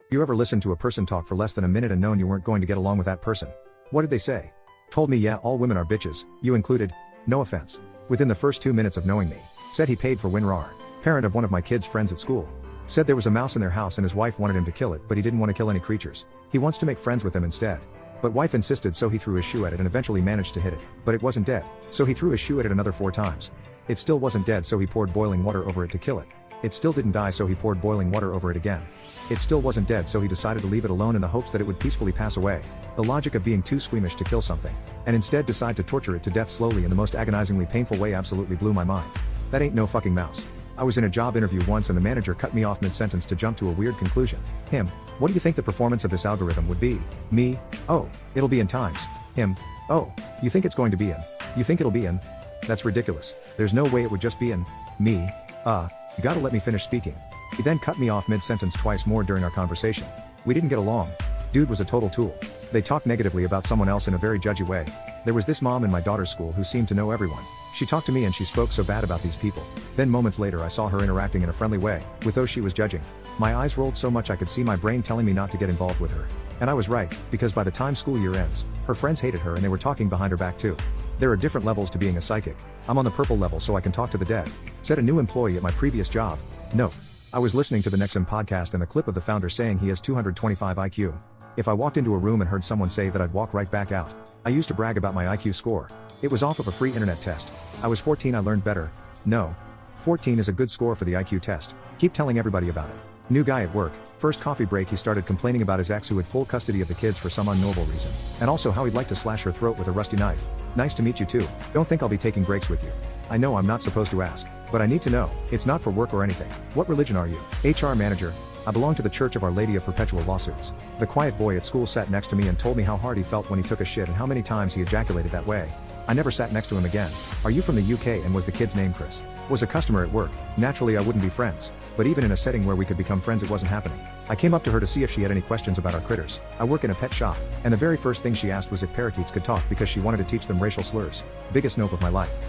You ever listened to a person talk for less than a minute and known you weren't going to get along with that person? What did they say? Told me yeah, all women are bitches, you included. No offense. Within the first 2 minutes of knowing me. Said he paid for WinRAR. Parent of one of my kids' friends at school. Said there was a mouse in their house and his wife wanted him to kill it, but he didn't want to kill any creatures. He wants to make friends with them instead. But wife insisted, so he threw his shoe at it and eventually managed to hit it. But it wasn't dead. So he threw his shoe at it another 4 times. It still wasn't dead, so he poured boiling water over it to kill it. It still didn't die, so he poured boiling water over it again. It still wasn't dead, so he decided to leave it alone in the hopes that it would peacefully pass away. The logic of being too squeamish to kill something, and instead decide to torture it to death slowly in the most agonizingly painful way absolutely blew my mind. That ain't no fucking mouse. I was in a job interview once and the manager cut me off mid-sentence to jump to a weird conclusion. Him: what do you think the performance of this algorithm would be? Me: oh, it'll be in times. Him: oh, you think it's going to be in? You think it'll be in? That's ridiculous. There's no way it would just be in. Me: you gotta let me finish speaking. He then cut me off mid-sentence twice more during our conversation. We didn't get along. Dude was a total tool. They talked negatively about someone else in a very judgy way. There was this mom in my daughter's school who seemed to know everyone. She talked to me and she spoke so bad about these people. Then moments later I saw her interacting in a friendly way with those she was judging. My eyes rolled so much I could see my brain telling me not to get involved with her. And I was right, because by the time school year ends, her friends hated her and they were talking behind her back too. There are different levels to being a psychic. I'm on the purple level so I can talk to the dead. Said a new employee at my previous job. Nope. I was listening to the Nexum podcast and the clip of the founder saying he has 225 IQ. If I walked into a room and heard someone say that, I'd walk right back out. I used to brag about my IQ score. It was off of a free internet test. I was 14, I learned better. No. 14 is a good score for the IQ test. Keep telling everybody about it. New guy at work. First coffee break he started complaining about his ex who had full custody of the kids for some unknowable reason. And also how he'd like to slash her throat with a rusty knife. Nice to meet you too. Don't think I'll be taking breaks with you. I know I'm not supposed to ask, but I need to know. It's not for work or anything. What religion are you? HR manager. I belong to the Church of Our Lady of Perpetual Lawsuits. The quiet boy at school sat next to me and told me how hard he felt when he took a shit and how many times he ejaculated that way. I never sat next to him again. Are you from the UK and was the kid's name Chris? Was a customer at work. Naturally I wouldn't be friends. But even in a setting where we could become friends it wasn't happening. I came up to her to see if she had any questions about our critters. I work in a pet shop. And the very first thing she asked was if parakeets could talk because she wanted to teach them racial slurs. Biggest nope of my life.